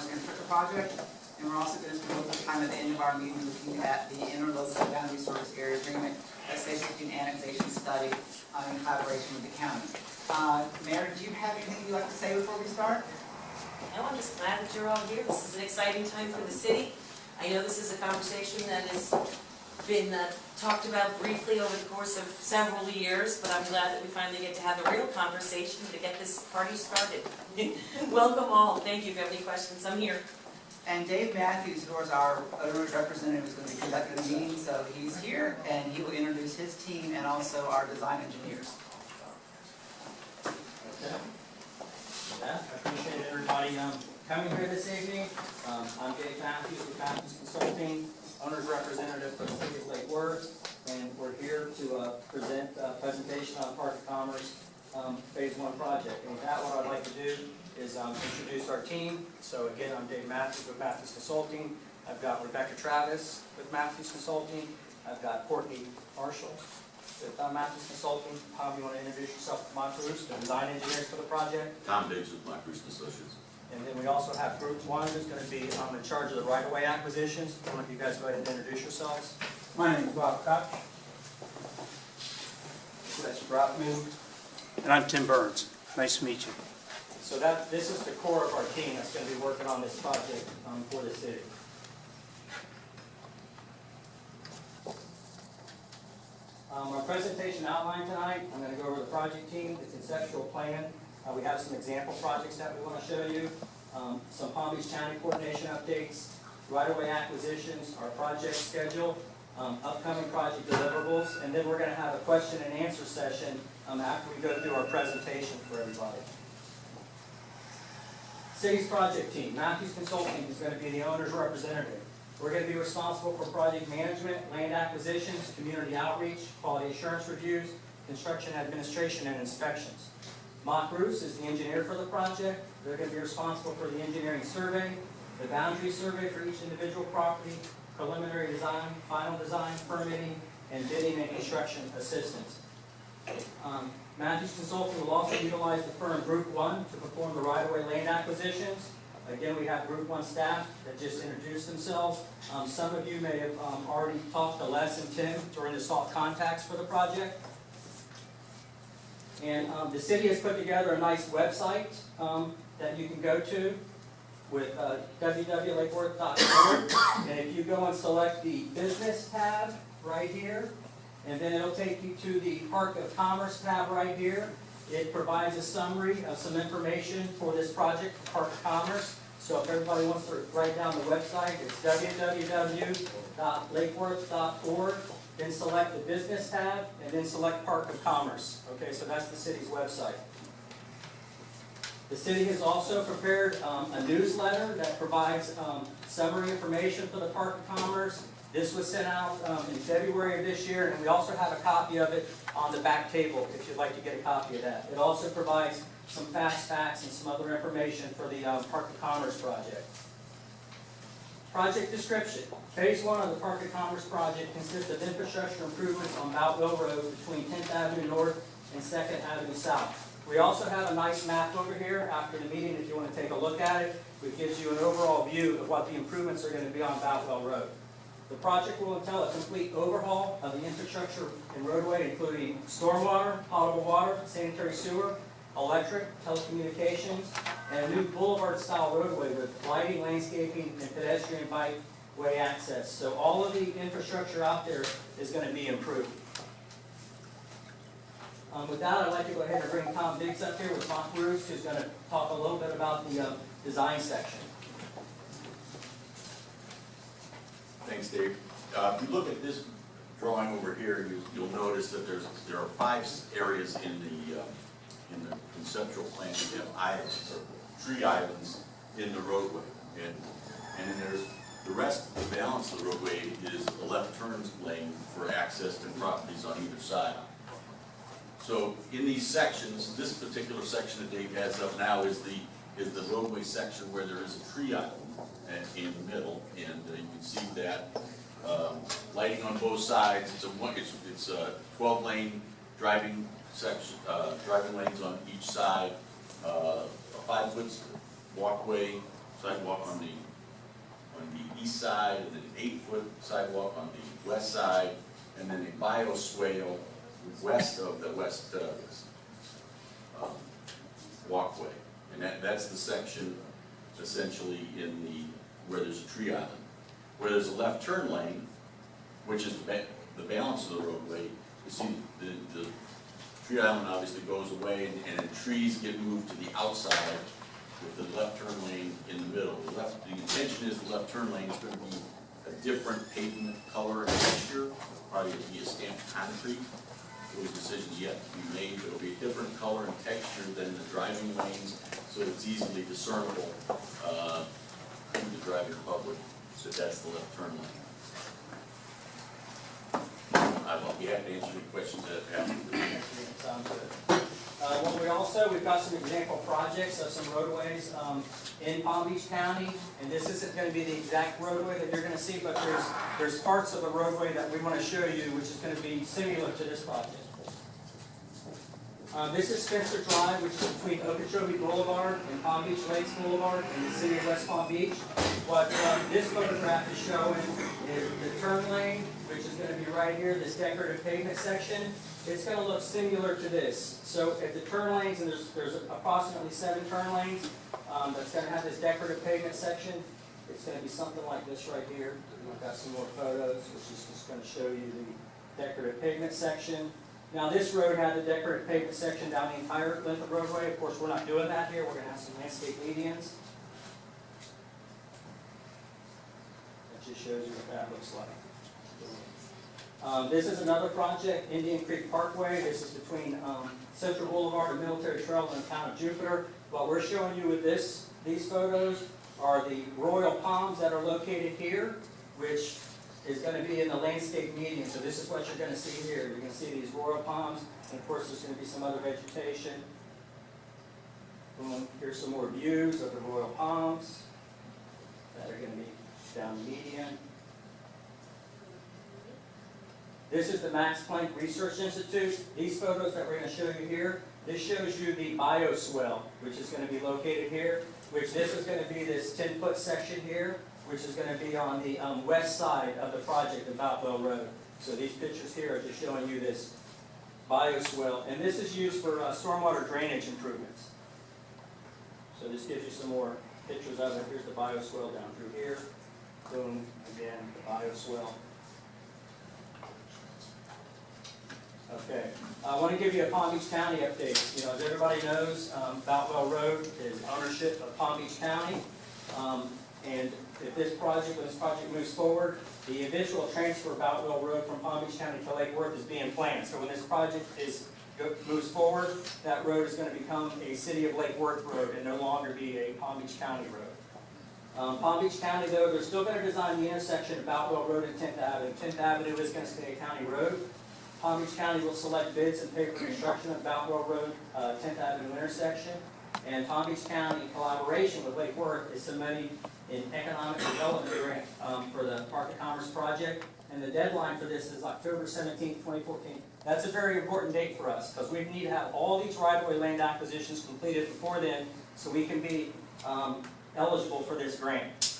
Commerce Infrastructure Project. And we're also going to spend a little time at the end of our meeting looking at the Interlocal Boundary Service Area Agreement. That's basically an annexation study in collaboration with the county. Mayor, do you have anything you'd like to say before we start? No, I'm just glad that you're all here. This is an exciting time for the city. I know this is a conversation that has been talked about briefly over the course of several years, but I'm glad that we finally get to have a real conversation to get this party started. Welcome all. Thank you. If you have any questions, I'm here. And Dave Matthews, who is our owner's representative, is going to be conducting the meeting, so he's here, and he will introduce his team and also our design engineers. Okay. Yeah, I appreciate everybody coming here this evening. I'm Dave Matthews with Matthews Consulting, owner's representative for the city of Lake Worth, and we're here to present a presentation on Park of Commerce Phase 1 project. And with that, what I'd like to do is introduce our team. So again, I'm Dave Matthews with Matthews Consulting. I've got Rebecca Travis with Matthews Consulting. I've got Courtney Marshall with Matthews Consulting. Tom, you want to introduce yourself to Mike Bruce, the design engineers for the project? Tom Biggs with Mike Bruce Associates. And then we also have Group 1 who's going to be in charge of the right-of-way acquisitions. Why don't you guys go ahead and introduce yourselves? My name is Bob Koch. That's Brotman. And I'm Tim Burns. Nice to meet you. So this is the core of our team that's going to be working on this project for the city. Our presentation outline tonight, I'm going to go over the project team, the conceptual plan. We have some example projects that we want to show you, some Palm Beach County coordination updates, right-of-way acquisitions, our project schedule, upcoming project deliverables, and then we're going to have a question and answer session after we go through our presentation for everybody. City's project team, Matthews Consulting is going to be the owner's representative. We're going to be responsible for project management, land acquisitions, community outreach, quality assurance reviews, construction administration, and inspections. Mach Bruce is the engineer for the project. They're going to be responsible for the engineering survey, the boundary survey for each individual property, preliminary design, final design, permitting, and bidding and construction assistance. Matthews Consulting will also utilize the firm Group 1 to perform the right-of-way land acquisitions. Again, we have Group 1 staff that just introduced themselves. Some of you may have already talked to Les and Tim during the SALT contacts for the project. And the city has put together a nice website that you can go to with www.lakeworth.org. And if you go and select the business tab right here, and then it'll take you to the Park of Commerce tab right here. It provides a summary of some information for this project for Park of Commerce. So if everybody wants to write down the website, it's www.lakeworth.org. Then select the business tab, and then select Park of Commerce. Okay, so that's the city's website. The city has also prepared a newsletter that provides summary information for the Park of Commerce. This was sent out in February of this year, and we also have a copy of it on the back table if you'd like to get a copy of that. It also provides some fast facts and some other information for the Park of Commerce project. Project description. Phase 1 of the Park of Commerce project consists of infrastructure improvements on Boutwell Road between 10th Avenue North and 2nd Avenue South. We also have a nice map over here after the meeting if you want to take a look at it. It gives you an overall view of what the improvements are going to be on Boutwell Road. The project will entail a complete overhaul of the infrastructure and roadway, including stormwater, potable water, sanitary sewer, electric, telecommunications, and a new boulevard-style roadway with lighting, landscaping, and pedestrian bikeway access. So all of the infrastructure out there is going to be improved. With that, I'd like to go ahead and bring Tom Biggs up here with Mach Bruce, who's going to talk a little bit about the design section. Thanks, Dave. If you look at this drawing over here, you'll notice that there are 5 areas in the conceptual plan. You have islands, or tree islands in the roadway, and then there's the rest. The balance of the roadway is a left turn lane for access to properties on either side. So in these sections, this particular section that Dave has up now is the roadway section where there is a tree island in the middle, and you can see that lighting on both sides. It's a 12-lane driving section, driving lanes on each side, a 5-foot walkway sidewalk on the east side, and then an 8-foot sidewalk on the west side, and then a bioswale west of the walkway. And that's the section essentially where there's a tree island. Where there's a left turn lane, which is the balance of the roadway, you see the tree island obviously goes away, and then trees get moved to the outside with the left turn lane in the middle. The intention is the left turn lane is going to be a different pavement color and texture, probably be a stamped concrete. Those decisions yet to be made, but it'll be a different color and texture than the driving lanes, so it's easily discernible to the driving public that that's the left turn lane. I'll be happy to answer any questions that have happened. Sounds good. We've got some example projects of some roadways in Palm Beach County, and this isn't going to be the exact roadway that you're going to see, but there's parts of the roadway that we want to show you, which is going to be similar to this project. This is Spencer Drive, which is between Okeechobee Boulevard and Palm Beach Lakes Boulevard in the city of West Palm Beach. What this photograph is showing is the turn lane, which is going to be right here, this decorative pavement section. It's going to look similar to this. So at the turn lanes, and there's approximately 7 turn lanes, that's going to have this decorative pavement section. It's going to be something like this right here. I've got some more photos, which is just going to show you the decorative pavement section. Now this road had the decorative pavement section down the entire length of roadway. Of course, we're not doing that here. We're going to have some landscape medians. That just shows you what that looks like. This is another project, Indian Creek Parkway. This is between Central Boulevard and Military Trail in the town of Jupiter. What we're showing you with these photos are the royal palms that are located here, which is going to be in the landscape median. So this is what you're going to see here. You're going to see these royal palms, and of course there's going to be some other vegetation. Here's some more views of the royal palms that are going to be down the median. This is the Max Planck Research Institute. These photos that we're going to show you here, this shows you the bioswale, which is going to be located here, which this is going to be this 10-foot section here, which is going to be on the west side of the project of Boutwell Road. So these pictures here are just showing you this bioswale, and this is used for stormwater drainage improvements. So this gives you some more pictures of it. Here's the bioswale down through here. Boom, again, the bioswale. Okay, I want to give you a Palm Beach County update. You know, as everybody knows, Boutwell Road is ownership of Palm Beach County, and when this project moves forward, the eventual transfer of Boutwell Road from Palm Beach County to Lake Worth is being planned. So when this project moves forward, that road is going to become a City of Lake Worth road and no longer be a Palm Beach County road. Palm Beach County, though, they're still going to design the intersection of Boutwell Road and 10th Avenue. 10th Avenue is going to stay a county road. Palm Beach County will select bids and pay for construction of Boutwell Road, 10th Avenue intersection. And Palm Beach County, in collaboration with Lake Worth, is submitting an economic development grant for the Park of Commerce project. And the deadline for this is October 17, 2014. That's a very important date for us because we need to have all these right-of-way land acquisitions completed before then so we can be eligible for this grant.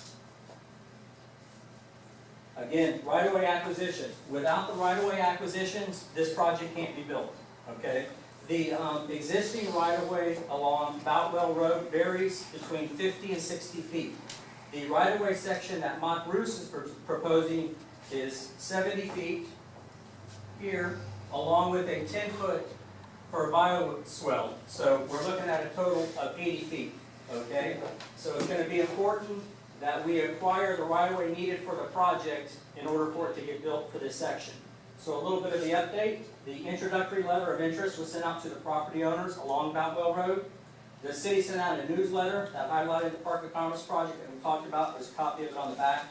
Again, right-of-way acquisition. Without the right-of-way acquisitions, this project can't be built, okay? The existing right-of-way along Boutwell Road varies between 50 and 60 feet. The right-of-way section that Mont Bruce is proposing is 70 feet here, along with a 10-foot for a bioswale. So we're looking at a total of 80 feet, okay? So it's going to be important that we acquire the right-of-way needed for the project in order for it to get built for this section. So a little bit of the update. The introductory letter of interest was sent out to the property owners along Boutwell Road. The city sent out a newsletter that highlighted the Park of Commerce project that we talked about. There's a copy of it on the back.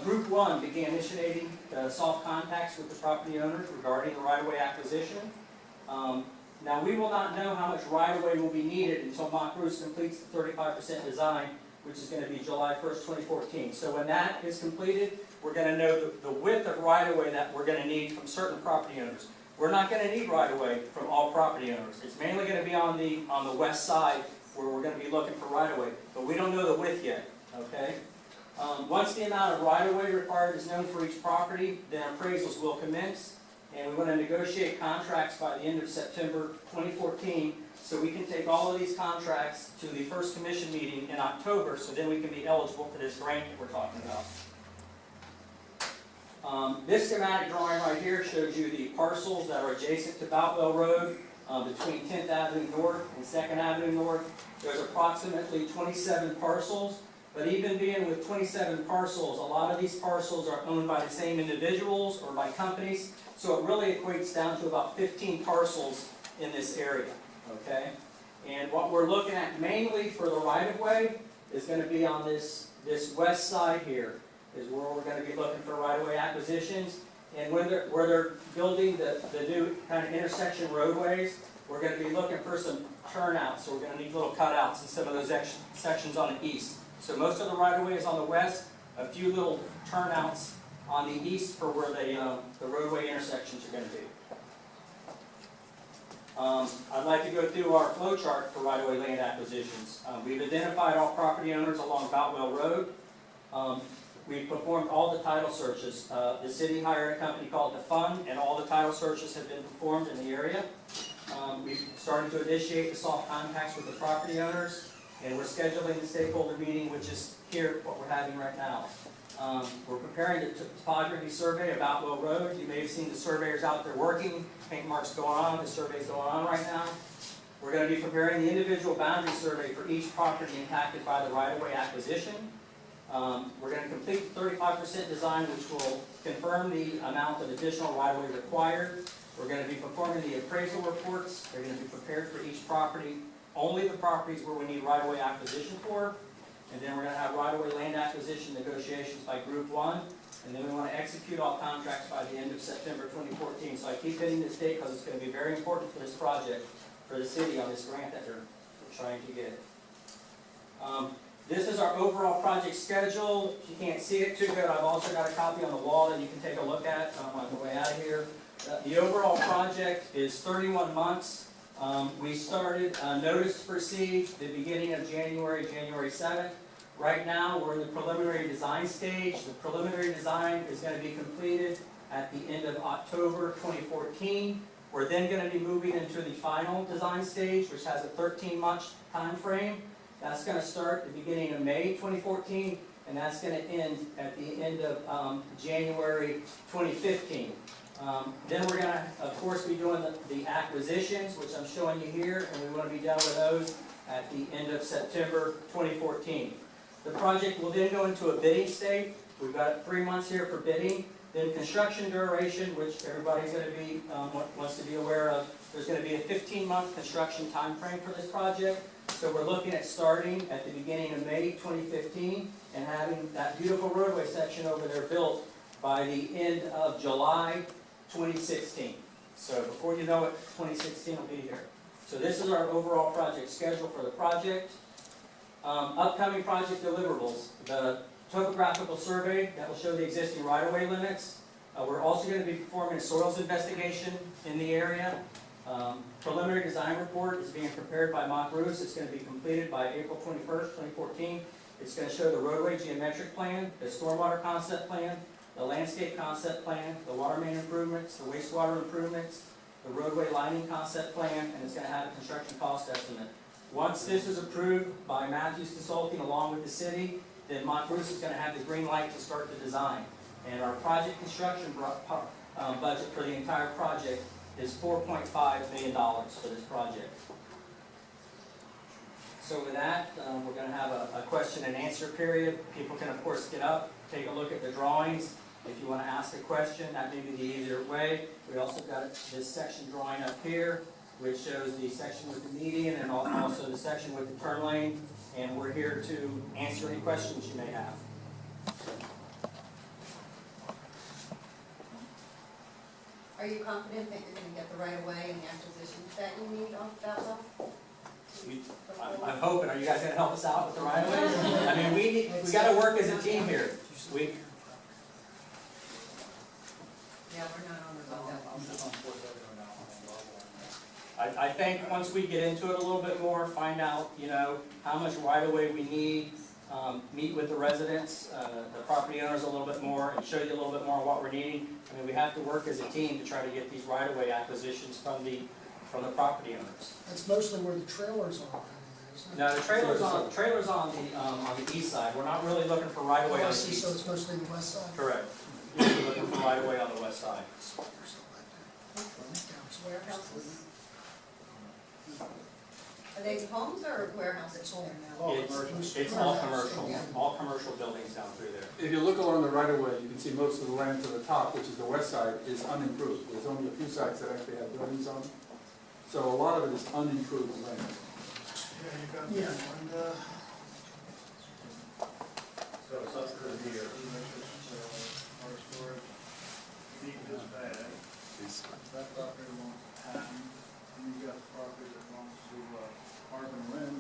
Group 1 began initiating soft contacts with the property owners regarding the right-of-way acquisition. Now we will not know how much right-of-way will be needed until Mont Bruce completes the 35% design, which is going to be July 1st, 2014. So when that is completed, we're going to know the width of right-of-way that we're going to need from certain property owners. We're not going to need right-of-way from all property owners. It's mainly going to be on the west side where we're gonna be looking for right-of-way, but we don't know the width yet, okay? Once the amount of right-of-way required is known for each property, then appraisals will commence, and we want to negotiate contracts by the end of September 2014, so we can take all of these contracts to the first commission meeting in October, so then we can be eligible for this grant that we're talking about. This schematic drawing right here shows you the parcels that are adjacent to Boutwell Road, between 10th Avenue North and 2nd Avenue North. There's approximately 27 parcels. But even being with 27 parcels, a lot of these parcels are owned by the same individuals or by companies, so it really equates down to about 15 parcels in this area, okay? And what we're looking at mainly for the right-of-way is going to be on this west side here, is where we're going to be looking for right-of-way acquisitions. And where they're building the new kind of intersection roadways, we're going to be looking for some turnouts, so we're going to need little cutouts in some of those sections on the east. So most of the right-of-way is on the west, a few little turnouts on the east for where the roadway intersections are going to be. I'd like to go through our flow chart for right-of-way land acquisitions. We've identified all property owners along Boutwell Road. We've performed all the title searches. The city hired a company called The Fund, and all the title searches have been performed in the area. We've started to initiate the soft contacts with the property owners. And we're scheduling the stakeholder meeting, which is here, what we're having right now. We're preparing the topography survey of Boutwell Road. You may have seen the surveyors out there working, paint marks going on, the survey's going on right now. We're going to be preparing the individual boundary survey for each property impacted by the right-of-way acquisition. We're going to complete the 35% design, which will confirm the amount of additional right-of-way required. We're going to be performing the appraisal reports. They're going to be prepared for each property. Only the properties where we need right-of-way acquisition for, and then we're going to have right-of-way land acquisition negotiations by Group 1, and then we want to execute all contracts by the end of September 2014. So I keep hitting this date because it's going to be very important for this project, for the city on this grant that they're trying to get. This is our overall project schedule. If you can't see it too good, I've also got a copy on the wall that you can take a look at on the way out of here. The overall project is 31 months. We started notice to proceed the beginning of January 7th. Right now, we're in the preliminary design stage. The preliminary design is going to be completed at the end of October 2014. We're then going to be moving into the final design stage, which has a 13-month time frame. That's going to start at the beginning of May 2014, and that's going to end at the end of January 2015. Then we're going to, of course, be doing the acquisitions, which I'm showing you here, and we want to be done with those at the end of September 2014. The project will then go into a bidding state. We've got 3 months here for bidding. Then construction duration, which everybody's going to be wants to be aware of. There's going to be a 15-month construction time frame for this project. So we're looking at starting at the beginning of May 2015 and having that beautiful roadway section over there built by the end of July 2016. So before you know it, 2016 will be here. So this is our overall project schedule for the project. Upcoming project deliverables. The topographical survey that will show the existing right-of-way limits. We're also going to be performing a soils investigation in the area. Preliminary design report is being prepared by Mock Roos. It's going to be completed by April 21st, 2014. It's going to show the roadway geometric plan, the stormwater concept plan, the landscape concept plan, the water main improvements, the wastewater improvements, the roadway lining concept plan, and it's going to have a construction cost estimate. Once this is approved by Matthews Consulting along with the city, then Mock Roos is going to have the green light to start the design. And our project construction budget for the entire project is $4.5 million for this project. So with that, we're going to have a question and answer period. People can, of course, get up, take a look at the drawings. If you want to ask a question, that may be the easier way. We also got this section drawing up here, which shows the section with the median and also the section with the turn lane. And we're here to answer any questions you may have. Are you confident that you're going to get the right of way and the acquisitions that you need off that level? I'm hoping. Are you guys going to help us out with the right of ways? I mean, we got to work as a team here. Yeah, we're not on the level. I think once we get into it a little bit more, find out, how much right-of-way we need, meet with the residents, the property owners a little bit more, and show you a little bit more of what we're needing. I mean, we have to work as a team to try to get these right-of-way acquisitions from the property owners. That's mostly where the trailers are, isn't it? Now, the trailer's on the east side. We're not really looking for right-of-way on Oh, I the see, so east. it's mostly the west side? Correct. We're looking for right-of-way on the west side. Warehouses? Are they homes or warehouses? It's all It's all commercial buildings down through there. If you look along the right of way, you can see most of the land to the top, which is the west side, is unimproved. There's only a few sites that actually have buildings on them. So a lot of it is unimproved land. Yeah. So it's up to here, our storage, deep this bad, that property belongs to Patton, and you've got the property that belongs to, Harbor Wind,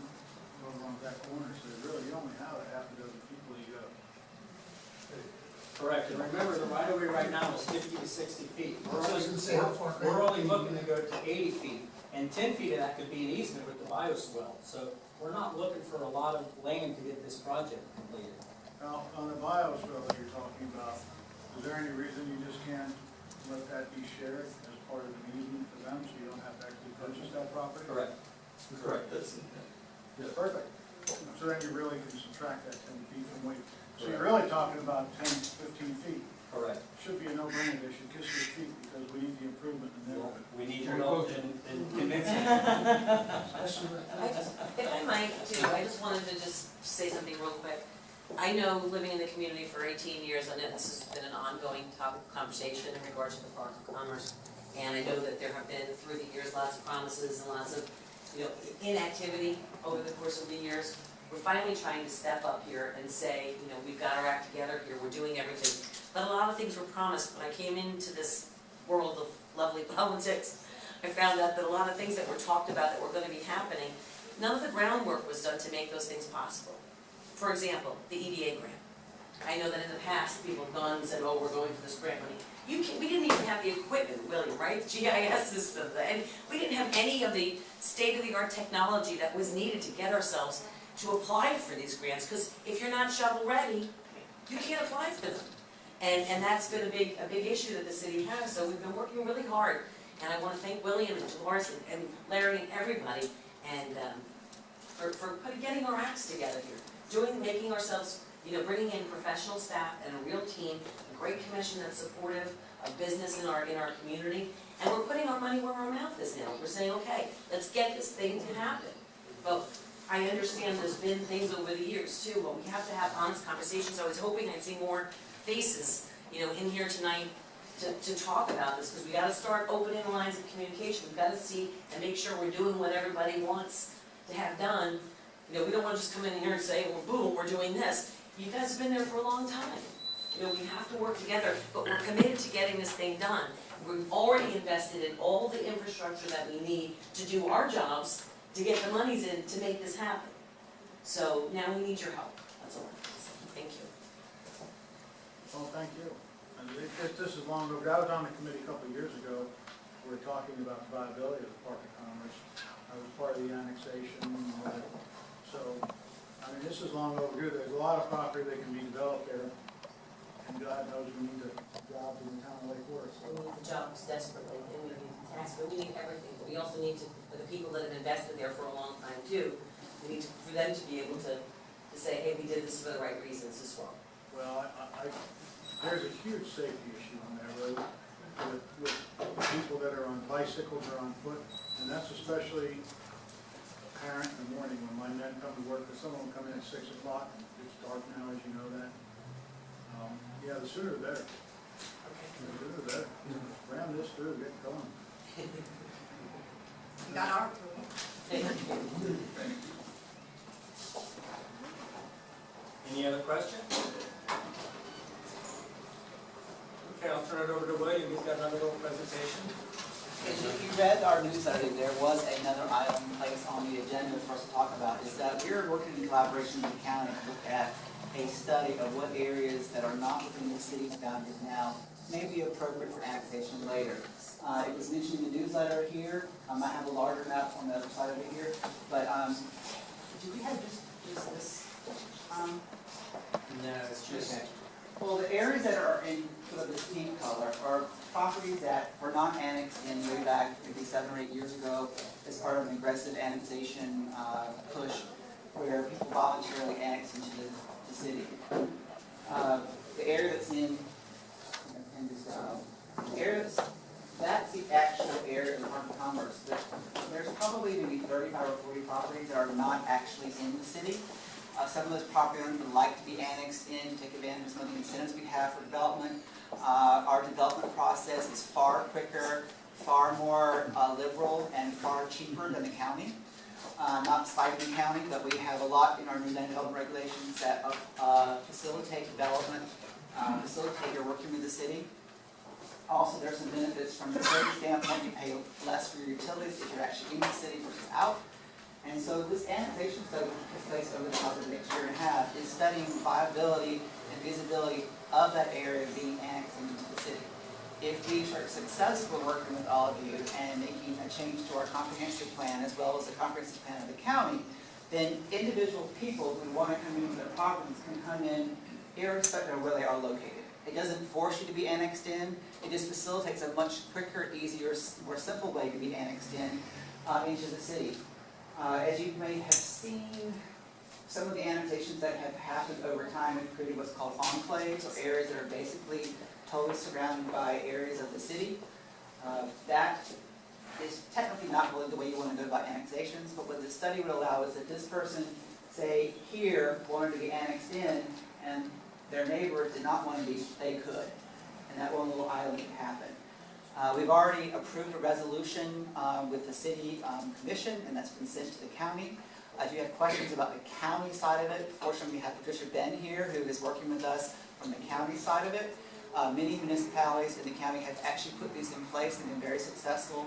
goes on that corner, so really, you only have a half a dozen people you got. Correct, and remember, the right-of-way right now is 50 to 60 feet. I was gonna say, how far We're only back? looking to go to 80 feet, and 10 feet of that could be an easement with the bioswale. So we're not looking for a lot of land to get this project completed. Now, on the bioswale that you're talking about, is there any reason you just can't let that be shared as part of the easement for them, so you don't have to actually purchase that property? Correct. Correct. That's, Perfect. So then you really can subtract that 10 feet from what, so you're really talking about 10, 15 feet. Correct. Should be a no-brainer, they should kiss your feet, because we need the improvement in there. We need your help in convincing. If I might too, I just wanted to just say something real quick. I know, living in the community for 18 years, I know this has been an ongoing topic of conversation in regards to the Park of Commerce. And I know that there have been, through the years, lots of promises and lots of, inactivity over the course of the years. We're finally trying to step up here and say, we've got our act together here, we're doing everything. But a lot of things were promised. When I came into this world of lovely politics, I found out that a lot of things that were talked about that were going to be happening, none of the groundwork was done to make those things possible. For example, the EDA grant. I know that in the past, people have gone and said, oh, we're going for this grant money. We didn't even have the equipment, really, right? GIS system, and we didn't have any of the state-of-the-art technology that was needed to get ourselves to apply for these grants, because if you're not shovel-ready, you can't apply for them. And that's been a big issue that the city has, so we've been working really hard. And I want to thank William and Dolores and Larry and everybody, and for getting our acts together here. Making ourselves, bringing in professional staff and a real team, a great commission that's supportive of business in our community, and we're putting our money where our mouth is now. We're saying, okay, let's get this thing to happen. But I understand there's been things over the years too, but we have to have honest conversations. I was hoping I'd see more faces, in here tonight to talk about this, because we got to start opening the lines of communication. We've got to see and make sure we're doing what everybody wants to have done. We don't want to just come in here and say, well, boom, we're doing this. You guys have been there for a long time. We have to work together, but we're committed to getting this thing done. We've already invested in all the infrastructure that we need to do our jobs, to get the monies in to make this happen. So now we need your help. That's all I'm saying. Thank you. Well, thank you. And this is long ago, I was on the committee a couple of years ago, we were talking about the viability of the Park of Commerce. I was part of the annexation and all that. So, this is long overdue. There's a lot of property that can be developed there. And God knows we need the jobs in the town of Lake Forest. We need the jobs desperately, and we need the tax, but we need everything. But we also need for the people that have invested there for a long time too, we need for them to be able to say, hey, we did this for the right reasons as well. Well, there's a huge safety issue on that road with people that are on bicycles or on foot, and that's especially apparent in the morning when my men come to work, because some of them come in at 6 o'clock, and it's dark now, as you know that. Yeah, the sooner the better. The sooner the better. Ram this through, get going. You got our approval. Any other questions? Okay, I'll turn it over to William. He's got another little presentation. If you read our newsletter, there was another item placed on the agenda for us to talk about, is that we're working in collaboration with the county to look at a study of what areas that are not within the city's boundaries now may be appropriate for annexation later. It was mentioned in the newsletter here. I have a larger map on the other side of it here, but do we have just this? No, it's just. Well, the areas that are in sort of this deep color are properties that were not annexed in way back maybe 7 or 8 years ago as part of an aggressive annexation push where people voluntarily annexed into the city. The area that's in the area that's the actual area of Harvard Commerce. There's probably maybe 35 or 40 properties that are not actually in the city. Some of those property owners would like to be annexed in, take advantage of some of the incentives we have for development. Our development process is far quicker, far more liberal, and far cheaper than the county. Not spiting the county, but we have a lot in our new land development regulations that facilitate development, facilitate your working with the city. Also, there's some benefits from the city standpoint. You pay less for your utilities if you're actually in the city versus out. And so this annexation study, which takes place over the course of the next year and a half, is studying viability and feasibility of that area being annexed into the city. If we are successful working with all of you and making a change to our comprehensive plan as well as the comprehensive plan of the county, then individual people who want to come in with their properties can come in irrespective of where they are located. It doesn't force you to be annexed in. It just facilitates a much quicker, easier, more simple way to be annexed in into the city. As you may have seen, some of the annexations that have happened over time have created what's called enclaves, or areas that are basically totally surrounded by areas of the city. That is technically not really the way you want to go about annexations, but what the study would allow is that this person, say here, wanted to be annexed in, and their neighbor did not want to be, they could. And that one little island could happen. We've already approved a resolution with the city commission, and that's been sent to the county. If you have questions about the county side of it, fortunately we have Patricia Ben here, who is working with us from the county side of it. Many municipalities in the county have actually put these in place and been very successful.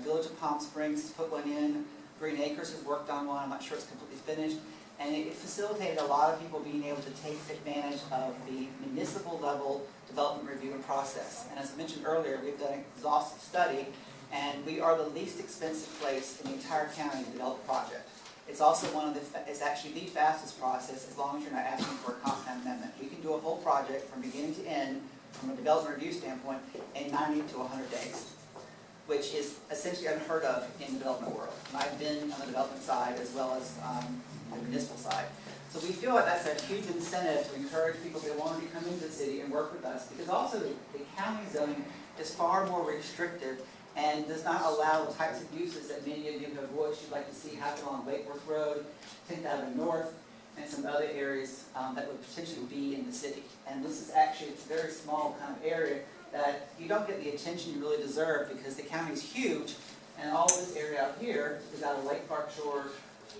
Village of Palm Springs has put one in. Green Acres has worked on one. I'm not sure it's completely finished. And it facilitated a lot of people being able to take advantage of the municipal level development review and process. And as I mentioned earlier, we've done an exhaustive study, and we are the least expensive place in the entire county to develop a project. It's also it's actually the fastest process as long as you're not asking for a compound amendment. We can do a whole project from beginning to end, from a development review standpoint, in 90 to 100 days, which is essentially unheard of in the development world. And I've been on the development side as well as the municipal side. So we feel like that's a huge incentive to encourage people that want to come into the city and work with us, because also the county zoning is far more restrictive and does not allow the types of uses that many of you have voiced you'd like to see happen along Wakeworth Road, 10th Avenue North, and some other areas that would potentially be in the city. And this is actually, it's a very small kind of area that you don't get the attention you really deserve because the county is huge, and all of this area out here is out of Lake Park Shores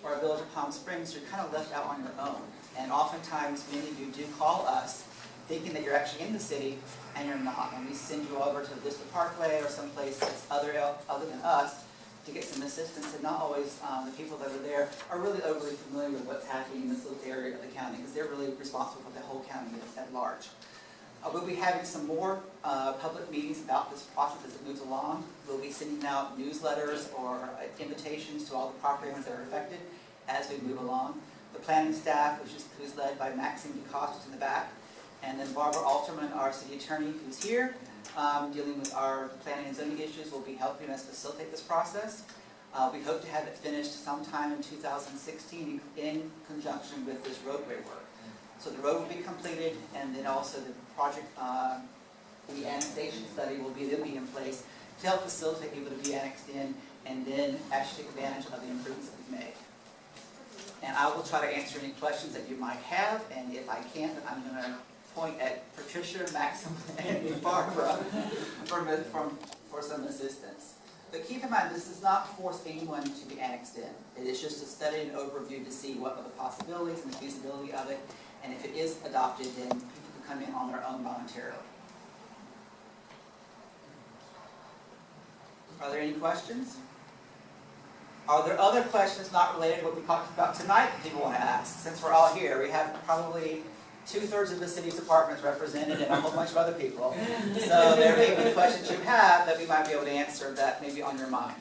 or a Village of Palm Springs. You're kind of left out on your own. And oftentimes, many of you do call us thinking that you're actually in the city, and you're not. And we send you over to Vista Parkway or someplace that's other than us to get some assistance, and not always the people that are there are really overly familiar with what's happening in this little area of the county, because they're really responsible for the whole county at large. We'll be having some more public meetings about this process as it moves along. We'll be sending out newsletters or invitations to all the property owners that are affected as we move along. The planning staff, who's led by Maxine DeCosta in the back, and then Barbara Alterman, our city attorney, who's here, dealing with our planning and zoning issues, will be helping us facilitate this process. We hope to have it finished sometime in 2016 in conjunction with this roadway work. So the road will be completed, and then also the project, the annexation study will be in place to help facilitate people to be annexed in, and then actually take advantage of the improvements that we've made. And I will try to answer any questions that you might have, and if I can't, then I'm going to point at Patricia, Maxim, and Barbara for some assistance. But keep in mind, this does not force anyone to be annexed in. It is just a study and overview to see what are the possibilities and the feasibility of it. And if it is adopted, then people can come in on their own voluntarily. Are there any questions? Are there other questions not related to what we talked about tonight that people want to ask? Since we're all here, we have probably 2/3 of the city's departments represented and a whole bunch of other people. So there may be questions you have that we might be able to answer that may be on your mind.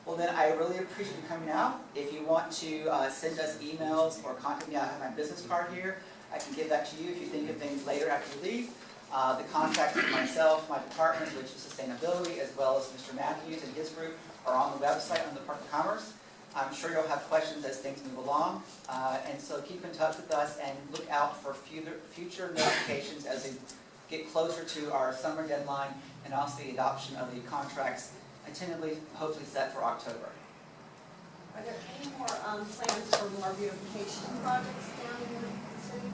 Well then, I really appreciate you coming out. If you want to send us emails or contact me, I have my business card here. I can give that to you if you think of things later after you leave. The contact for myself, my department, which is sustainability, as well as Mr. Matthews and his group, are on the website on the Department of Commerce. I'm sure you'll have questions as things move along. And so keep in touch with us and look out for future notifications as we get closer to our summer deadline and also the adoption of the contracts, tentatively, hopefully set for October. Are there any more plans for more beautification projects down in the city?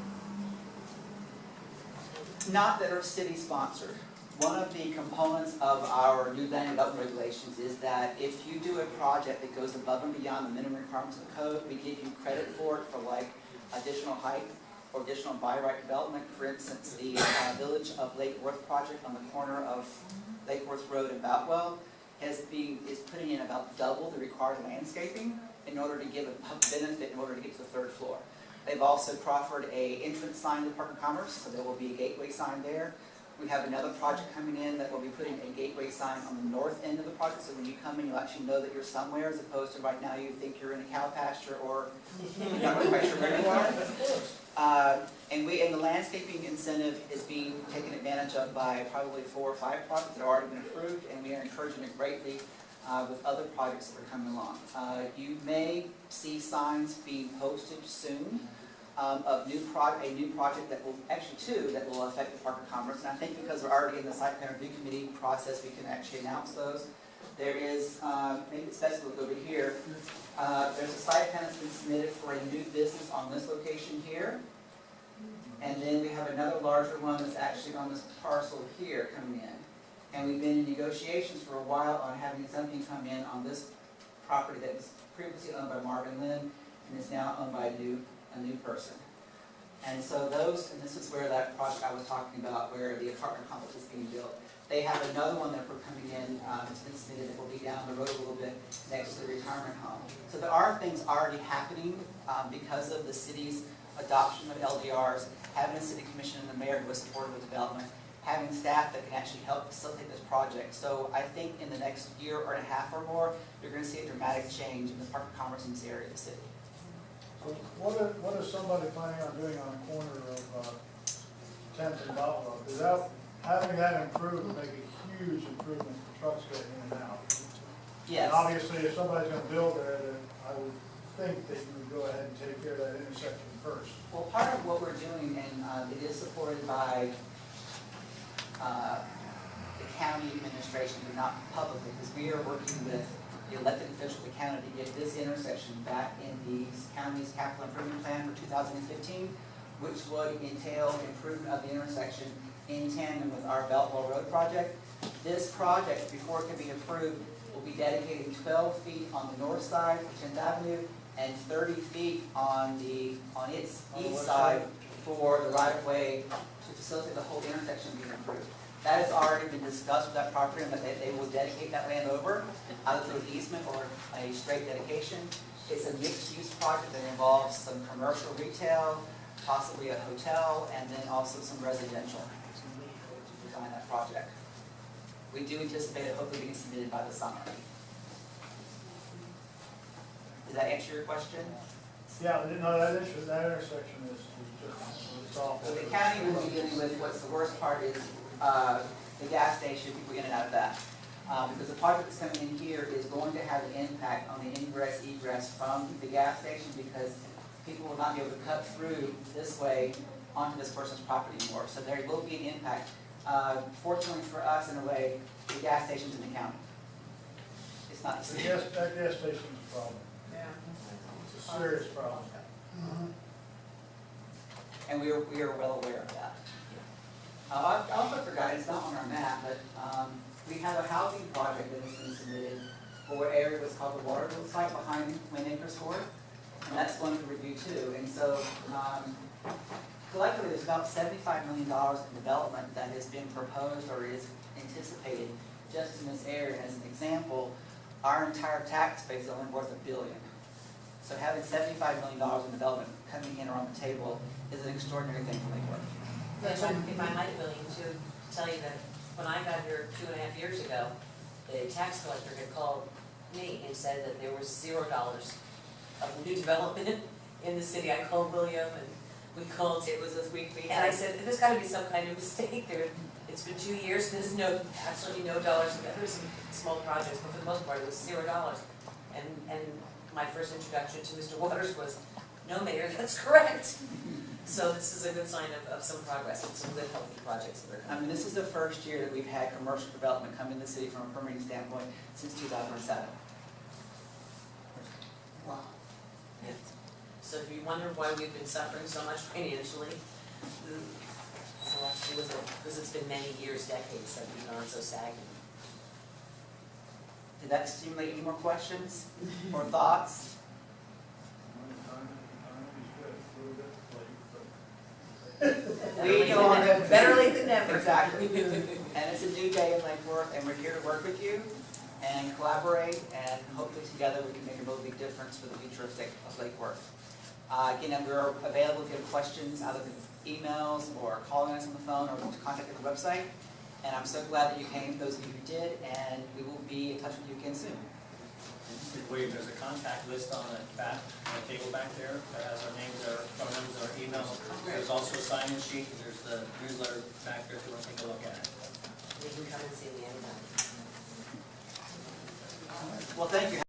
Not that are city-sponsored. One of the components of our new land development regulations is that if you do a project that goes above and beyond the minimum requirements of the code, we give you credit for it for like additional height or additional by right development. For instance, the Village of Lake Worth project on the corner of Lake Worth Road and Boutwell is putting in about double the required landscaping in order to give a benefit in order to get to the third floor. They've also proffered a entrance sign to the Department of Commerce, so there will be a gateway sign there. We have another project coming in that will be putting a gateway sign on the north end of the project, so when you come in, you'll actually know that you're somewhere, as opposed to right now you think you're in a cow pasture or you're not quite sure where you are. And the landscaping incentive is being taken advantage of by probably 4 or 5 projects that have already been approved, and we are encouraging it greatly with other projects that are coming along. You may see signs being posted soon of a new project that will, actually 2, that will affect the Department of Commerce. And I think because we're already in the site plan review committee process, we can actually announce those. There is, maybe it's best to look over here. There's a site plan that's been submitted for a new business on this location here. And then we have another larger one that's actually on this parcel here coming in. And we've been in negotiations for a while on having something come in on this property that was previously owned by Marvin Lynn and is now owned by a new person. And so and this is where that project I was talking about, where the apartment complex is being built. They have another one that we're coming in, that's been submitted, that will be down the road a little bit next to the retirement home. So there are things already happening because of the city's adoption of LDRs, having a city commission and the mayor who is supportive of development, having staff that can actually help facilitate this project. So I think in the next year or and a half or more, you're going to see a dramatic change in the Department of Commerce in this area of the city. So what is somebody planning on doing on the corner of 10th and Boutwell? Because having that improved would make a huge improvement for trucks getting in and out. Yes. And obviously, if somebody's going to build there, then I would think that you would go ahead and take care of that intersection first. Well, part of what we're doing, and it is supported by the county administration, but not publicly, because we are working with the elected officials of the county to get this intersection back in the county's capital improvement plan for 2015, which would entail improvement of the intersection in tandem with our Beltwell Road project. This project, before it can be approved, will be dedicating 12 feet on the north side of 10th Avenue and 30 feet on its east side for the right-of-way to facilitate the whole intersection being improved. That has already been discussed with that property, and that they will dedicate that land over, either through an easement or a straight dedication. It's a mixed-use project that involves some commercial retail, possibly a hotel, and then also some residential behind that project. We do anticipate it hopefully being submitted by the summer. Did that answer your question? Yeah, no, that intersection is just, it's awful. So the county will be dealing with what's the worst part is the gas station, people in and out of that. Because the project that's coming in here is going to have an impact on the ingress, egress from the gas station, because people will not be able to cut through this way onto this person's property anymore. So there will be an impact. Fortunately for us, in a way, the gas station's in the county. It's not the city. That gas station's a problem. Yeah. It's a serious problem. And we are well aware of that. I also forgot, it's not on our map, but we have a housing project that has been submitted for an area that's called the Waterville site behind Waymaker's Court, and that's going to review too. And so collectively, there's about $75 million in development that has been proposed or is anticipated just in this area. As an example, our entire tax base is only worth $1 billion. So having $75 million in development coming in or on the table is an extraordinary thing for Lake Worth. If I might, William, to tell you that when I got here 2.5 years ago, the tax collector had called me and said that there was $0 of new development in the city. I called William and we called, It was this week we and had. I said, there's gotta be some kind of mistake there. It's been 2 years, there's absolutely no dollars, there's some small projects, but for the most part, it was $0. And my first introduction to Mr. Waters was, no, Mayor, that's correct. So this is a good sign of some progress and some good healthy projects that are I coming. mean, this is the first year that we've had commercial development come in the city from a permitting standpoint since 2007. Wow. So if you wonder why we've been suffering so much financially, it's a lot to do with it, because it's been many years, decades that we've gone so stagnant. Did that stimulate any more questions or thoughts? We go on to- Better late than never. Exactly. And it's a new day in Lake Worth, and we're here to work with you and collaborate, and hopefully together we can make a really big difference for the future of Lake Worth. Again, we're available if you have questions, either through emails or calling us on the phone or contacting the website. And I'm so glad that you came, those of you who did, and we will be in touch with you again soon. Wait, there's a contact list on the table back there that has our names, our phone numbers, our emails. There's also a sign-in sheet, there's the newsletter back there if you want to take a look at it. You can come and see me anytime. Well, thank you.